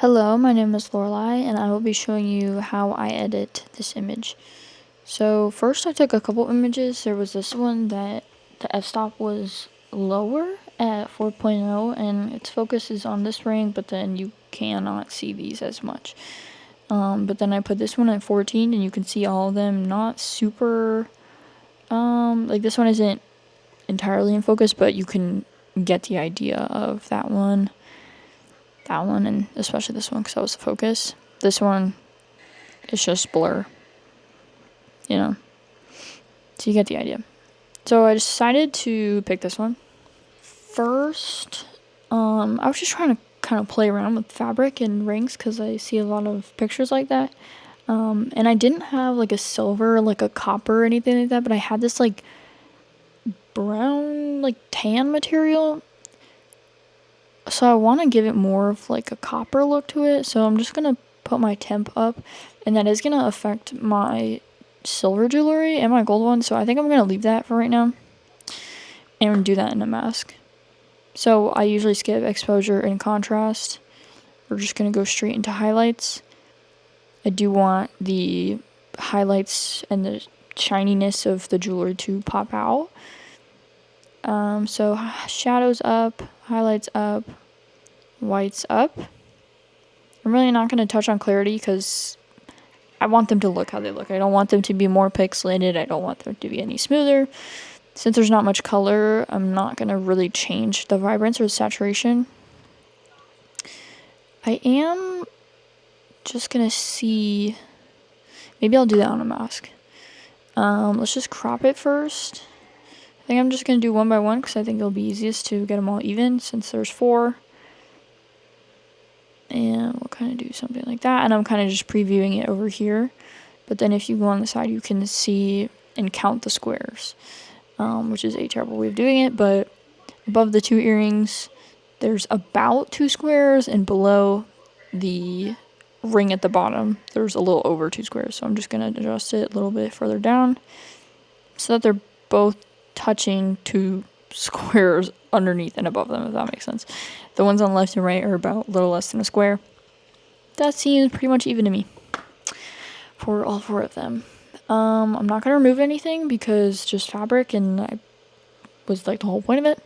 Hello, my name is Lorelai, and I will be showing you how I edit this image. So first I took a couple images. There was this one that the f-stop was lower at 4.0 and its focus is on this ring, but then you cannot see these as much. But then I put this one at 14 and you can see all of them not super, like this one isn't entirely in focus, but you can get the idea of that one, and especially this one because that was the focus. This one is just blur, so you get the idea. So I decided to pick this one. First, I was just trying to kind of play around with fabric and rings because I see a lot of pictures like that. And I didn't have like a silver, like a copper or anything like that, but I had this like brown, like tan material. So I want to give it more of like a copper look to it. So I'm just going to put my temp up, and that is going to affect my silver jewelry and my gold one. So I think I'm going to leave that for right now and do that in a mask. So I usually skip exposure and contrast. We're just going to go straight into highlights. I do want the highlights and the shininess of the jewelry to pop out. So shadows up, highlights up, whites up. I'm really not going to touch on clarity because I want them to look how they look. I don't want them to be more pixelated. I don't want them to be any smoother. Since there's not much color, I'm not going to really change the vibrance or the saturation. I am just going to see, maybe I'll do that on a mask. Let's just crop it first. I think I'm just going to do one by one because I think it'll be easiest to get them all even since there's 4. And we'll kind of do something like that. And I'm kind of just previewing it over here. But then if you go on the side, you can see and count the squares, which is a terrible way of doing it. But above the 2 earrings, there's about 2 squares. And below the ring at the bottom, there's a little over 2 squares. So I'm just going to adjust it a little bit further down so that they're both touching 2 squares underneath and above them, if that makes sense. The ones on the left and right are about a little less than a square. That seems pretty much even to me for all 4 of them. I'm not going to remove anything because just fabric, and I was like the whole point of it.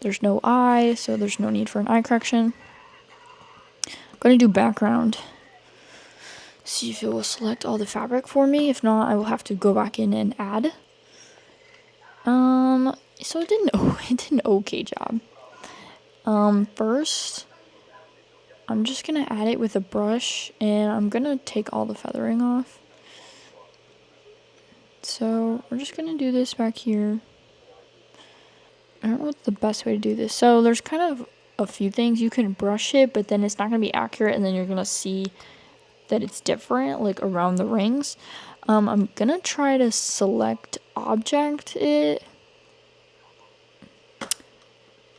There's no eye, so there's no need for an eye correction. I'm going to do background. See if it will select all the fabric for me. If not, I will have to go back in and add. So it did an okay job. First, I'm just gonna add it with a brush, and I'm gonna take all the feathering off. So we're just gonna do this back here. I don't know what's the best way to do this. So there's kind of a few things. You can brush it, but then it's not gonna be accurate, and then you're gonna see that it's different, like around the rings. I'm gonna try to select object it.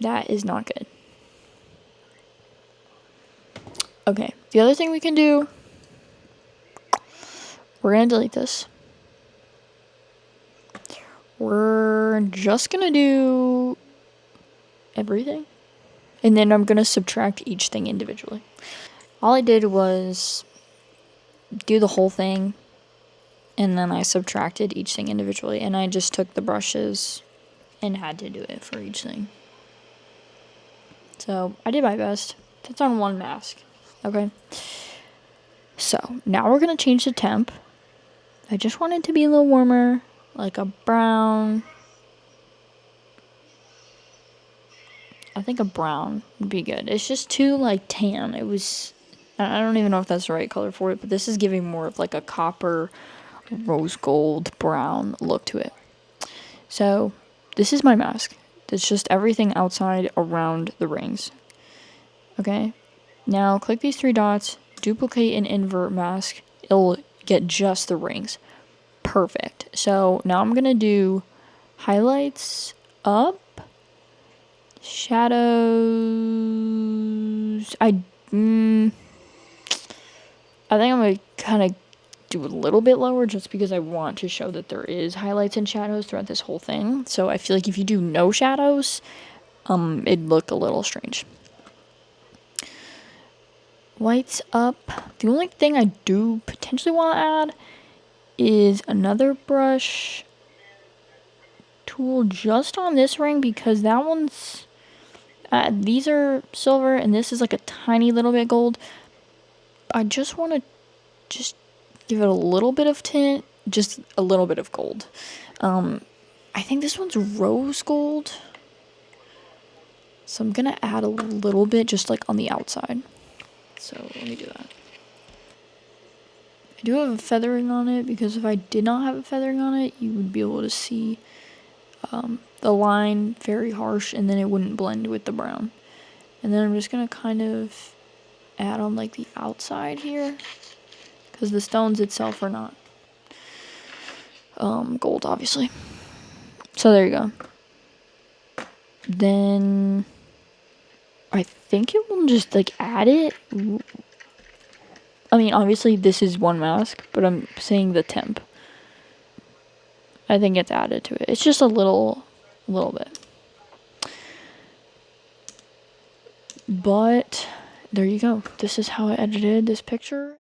That is not good. Okay, the other thing we can do, we're going to delete this. We're just going to do everything. And then I'm going to subtract each thing individually. All I did was do the whole thing, and then I subtracted each thing individually. And I just took the brushes and had to do it for each thing. So I did my best. That's on one mask. Okay. So now we're going to change the temp. I just want it to be a little warmer, like a brown. I think a brown would be good. It's just too like tan. I don't even know if that's the right color for it, but this is giving more of like a copper, rose gold, brown look to it. So this is my mask. It's just everything outside around the rings. Okay, now click these 3 dots, duplicate and invert mask. It'll get just the rings. Perfect. So now I'm gonna do highlights up, shadows. I think I'm gonna kind of do a little bit lower just because I want to show that there is highlights and shadows throughout this whole thing. So I feel like if you do no shadows, it'd look a little strange. Whites up. The only thing I do potentially want to add is another brush tool just on this ring, because that one's these are silver and this is like a tiny little bit gold. I just want to just give it a little bit of tint, just a little bit of gold. I think this one's rose gold, so I'm gonna add a little bit just like on the outside. So let me do that. I do have a feathering on it, because if I did not have a feathering on it, you would be able to see the line very harsh, and then it wouldn't blend with the brown. And then I'm just gonna kind of add on like the outside here, because the stones itself are not gold, obviously. So there you go. Then I think it will just like add it. I mean, obviously this is one mask, but I'm saying the temp. I think it's added to it. It's just a little bit. But there you go. This is how I edited this picture.